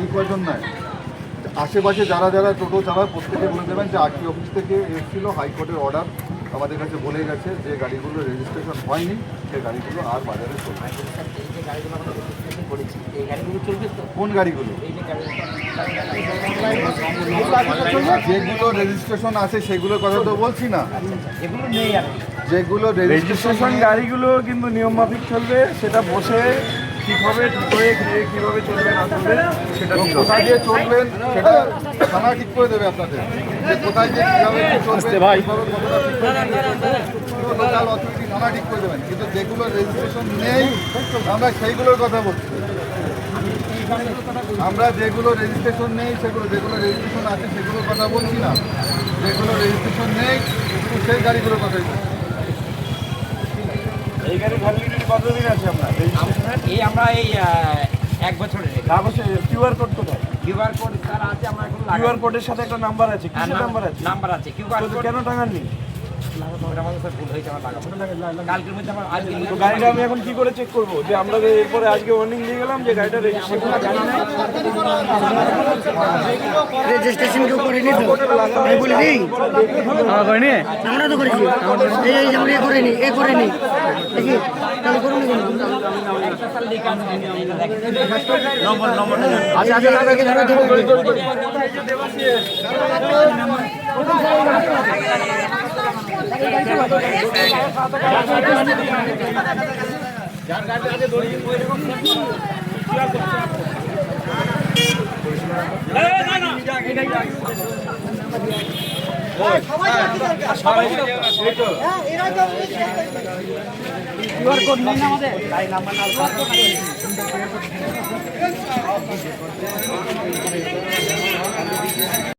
এই কয়জন নয়, আশেপাশে যারা যারা টোটো চালায় প্রত্যেকে বলে দেবেন যে আরটি অফিস থেকে এসেছিল হাইকোর্টের অর্ডার আমাদের কাছে বলে গেছে যে গাড়িগুলো রেজিস্ট্রেশন হয়নি, সেই গাড়িগুলো আর বাজারে চলবে। কোন গাড়িগুলো? যেগুলো রেজিস্ট্রেশন আছে সেগুলোর কথা তো বলছি না, যেগুলো রেজিস্ট্রেশন গাড়িগুলো কিন্তু নিয়ম মাফিক চলবে, সেটা বসে ঠিকভাবে ঠিক করে কীভাবে চলবে না চলবে সেটা কোথায় দিয়ে চলবেন সেটা থানা ঠিক করে দেবে আপনাদের, যে কোথায় দিয়ে কীভাবে চলবে লোকাল অথরিটি থানা ঠিক করে দেবেন। কিন্তু যেগুলো রেজিস্ট্রেশন নেই আমরা সেইগুলোর কথা বলছি, আমরা যেগুলো রেজিস্ট্রেশন নেই সেগুলো, যেগুলো রেজিস্ট্রেশন আছে সেগুলোর কথা বলছি না, যেগুলো রেজিস্ট্রেশন নেই সেই গাড়িগুলোর কথাই বলছি। এই গাড়ির ভ্যালিডিটি কতদিন আছে আপনার রেজিস্ট্রেশনের? এই আমরা এই 1 বছরের। তারপরে কিউআর কোড কোথায়? কিউআর কোড স্যার আছে, আমরা এখন কিউআর কোডের সাথে একটা নাম্বার আছে, কিসের নাম্বার আছে? নাম্বার আছে কিউআর তো কোড। কেন টাঙাননি? ওটা আমাদের স্যার ভুল হয়েছে, আমার লাগাবো কালকের মধ্যে আমার আজকে তো গাড়িটা আমি এখন কি করে চেক করবো যে আমরা যে এরপরে আজকে ওয়ার্নিং দিয়ে গেলাম যে গাড়িটা রেজিস্ট্রেশন রেজিস্ট্রেশন কেউ করেনি তো, আমি বলি দিই আমরা তো করেছি, এই আমরা এ করেনি দেখি তাহলে করুন কিউআর কোড নেই না আমাদের, তাই নাম্বার না